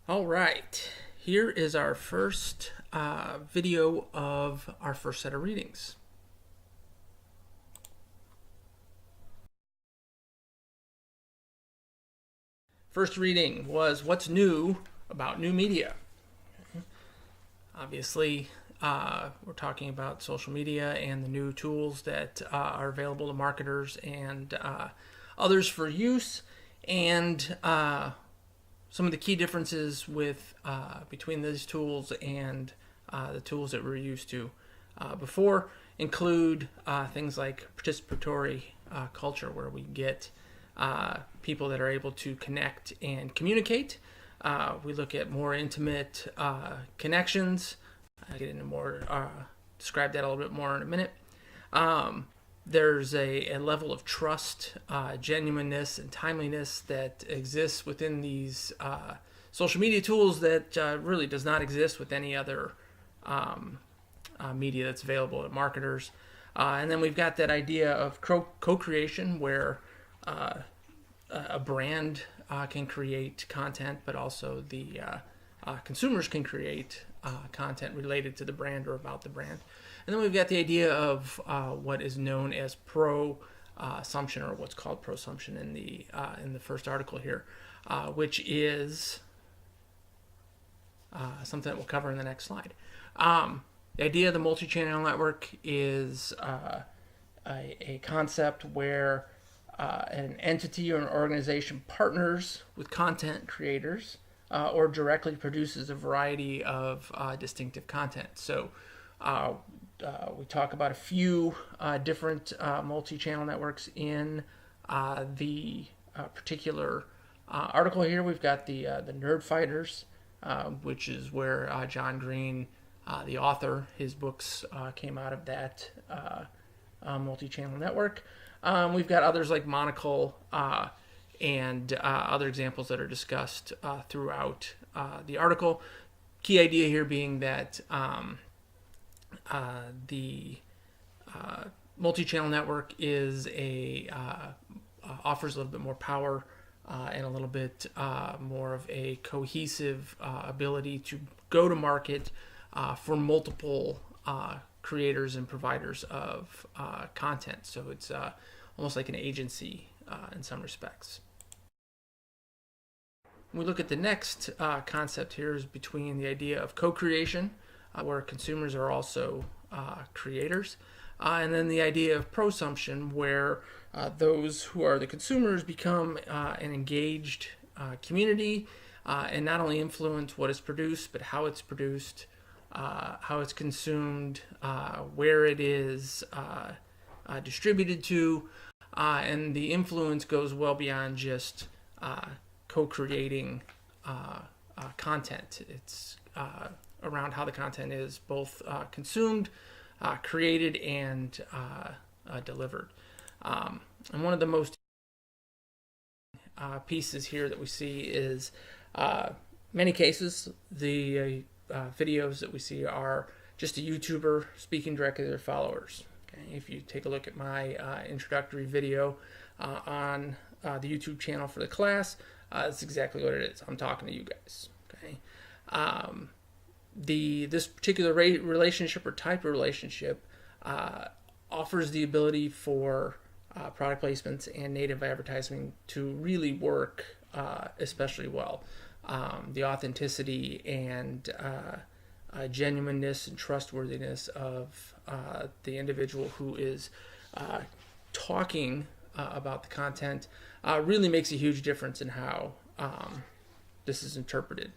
All right, here is our first video of our first set of readings. First reading was What's New About New Media. Obviously, we're talking about social media and the new tools that are available to marketers and others for use, and some of the key differences with between these tools and the tools that we're used to before include things like participatory culture, where we get people that are able to connect and communicate. We look at more intimate connections. I'll get into more, describe that a little bit more in a minute. There's a level of trust, genuineness, and timeliness that exists within these social media tools that really does not exist with any other media that's available to marketers. And then we've got that idea of co-creation, where a brand can create content, but also the consumers can create content related to the brand or about the brand. And then we've got the idea of what is known as pro-assumption, or what's called pro-assumption in the first article here, which is something that we'll cover in the next slide. The idea of the multi-channel network is a concept where an entity or an organization partners with content creators or directly produces a variety of distinctive content. So we talk about a few different multi-channel networks in the particular article here. We've got the Nerd Fighters, which is where John Green, the author, his books came out of that multi-channel network. We've got others like Monocle and other examples that are discussed throughout the article. Key idea here being that the multi-channel network is offers a little bit more power and a little bit more of a cohesive ability to go to market for multiple creators and providers of content. So it's almost like an agency in some respects. When we look at the next concept here is between the idea of co-creation, where consumers are also creators, and then the idea of prosumption, where those who are the consumers become an engaged community and not only influence what is produced, but how it's produced, how it's consumed, where it is distributed to, and the influence goes well beyond just co-creating content. It's around how the content is both consumed, created, and delivered. And one of the most pieces here that we see is many cases the videos that we see are just a YouTuber speaking directly to their followers. Okay? If you take a look at my introductory video on the YouTube channel for the class, that's exactly what it is. I'm talking to you guys. Okay. This particular relationship or type of relationship offers the ability for product placements and native advertising to really work especially well. The authenticity and genuineness and trustworthiness of the individual who is talking about the content really makes a huge difference in how this is interpreted.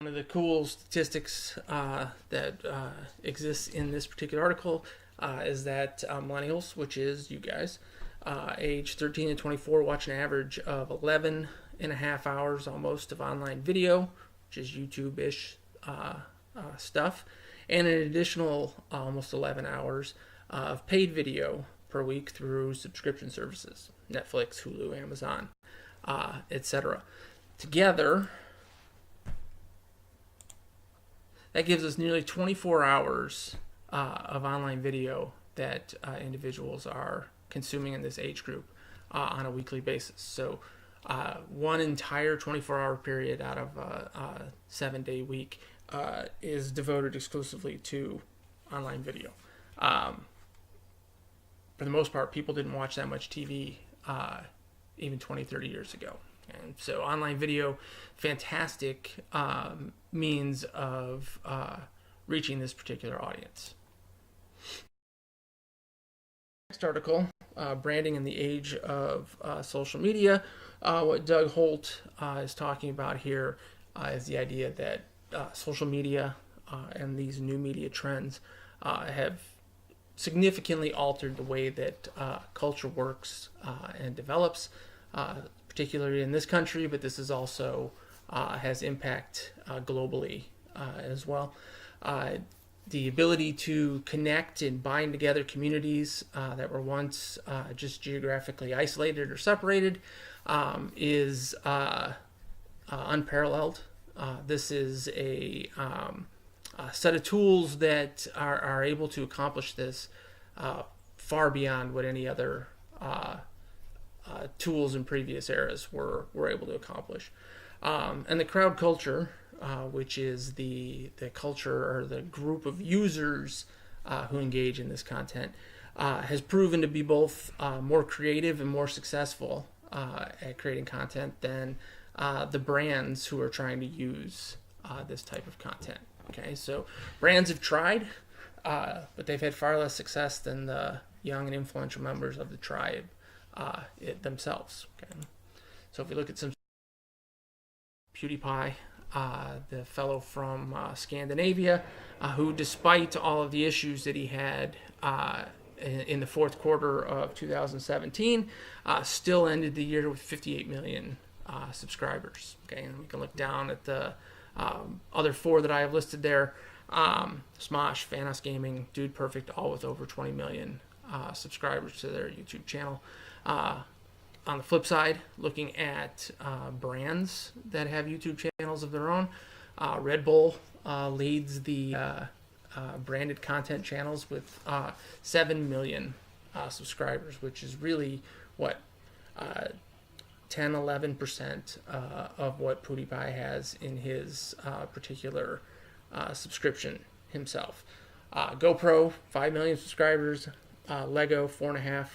One of the cool statistics that exists in this particular article is that millennials, which is you guys, age 13 to 24, watch an average of 11 and a half hours almost of online video, which is YouTube-ish stuff, and an additional almost 11 hours of paid video per week through subscription services, Netflix, Hulu, Amazon, etc. Together, that gives us nearly 24 hours of online video that individuals are consuming in this age group on a weekly basis. So one entire 24-hour period out of a 7-day week is devoted exclusively to online video. For the most part, people didn't watch that much TV even 20, 30 years ago. And so online video, fantastic means of reaching this particular audience. Next article, branding in the age of social media. What Doug Holt is talking about here is the idea that social media and these new media trends have significantly altered the way that culture works and develops, particularly in this country, but this is also has impact globally as well. The ability to connect and bind together communities that were once just geographically isolated or separated is unparalleled. This is a set of tools that are able to accomplish this far beyond what any other tools in previous eras were able to accomplish. And the crowd culture, which is the culture or the group of users who engage in this content, has proven to be both more creative and more successful at creating content than the brands who are trying to use this type of content. Okay, so brands have tried, but they've had far less success than the young and influential members of the tribe themselves. Okay, so if we look at some PewDiePie, the fellow from Scandinavia, who, despite all of the issues that he had in the fourth quarter of 2017, still ended the year with 58 million subscribers. Okay, and we can look down at the other four that I have listed there. Smosh, Vanos Gaming, Dude Perfect, all with over 20 million subscribers to their YouTube channel. On the flip side, looking at brands that have YouTube channels of their own, Red Bull leads the branded content channels with 7 million subscribers, which is really what 10-11% of what PewDiePie has in his particular subscription himself. GoPro, 5 million subscribers, Lego, 4.5,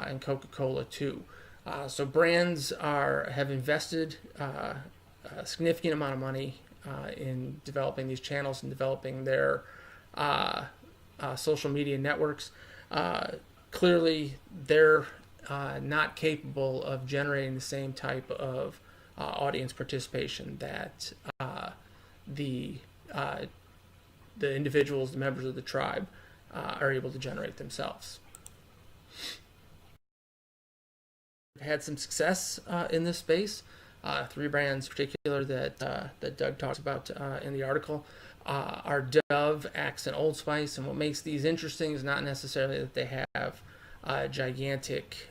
and Coca-Cola, 2. So brands have invested a significant amount of money in developing these channels and developing their social media networks. Clearly, they're not capable of generating the same type of audience participation that the individuals, the members of the tribe, are able to generate themselves. Had some success in this space. 3 brands in particular that Doug talks about in the article are Dove, Axe, and Old Spice. And what makes these interesting is not necessarily that they have gigantic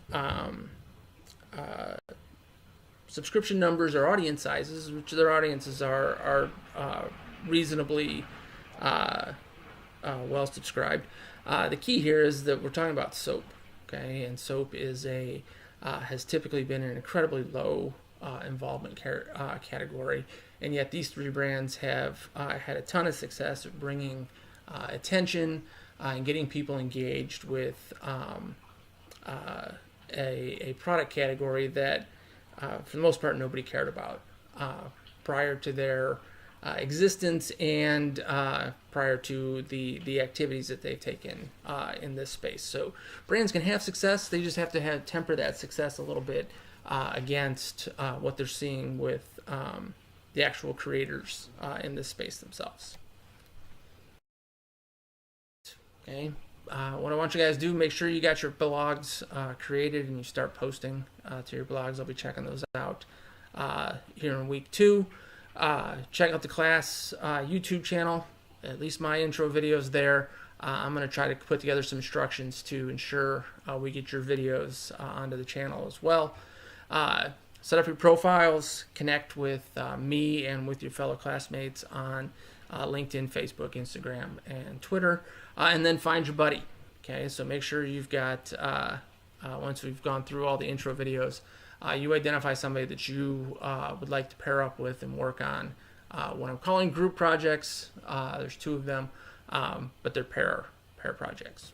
subscription numbers or audience sizes, which their audiences are reasonably well subscribed. The key here is that we're talking about soap, okay, and soap is has typically been an incredibly low involvement category, and yet these 3 brands have had a ton of success at bringing attention and getting people engaged with a product category that, for the most part, nobody cared about prior to their existence and prior to the activities that they've taken in this space. So brands can have success, they just have to temper that success a little bit against what they're seeing with the actual creators in this space themselves. Okay, what I want you guys to do, make sure you got your blogs created and you start posting to your blogs. I'll be checking those out here in week 2. Check out the class YouTube channel, at least my intro videos there. I'm going to try to put together some instructions to ensure we get your videos onto the channel as well. Set up your profiles, connect with me and with your fellow classmates on LinkedIn, Facebook, Instagram, and Twitter, and then find your buddy. Okay, so make sure you've got once we've gone through all the intro videos, you identify somebody that you would like to pair up with and work on what I'm calling group projects. There's two of them, but they're pair projects.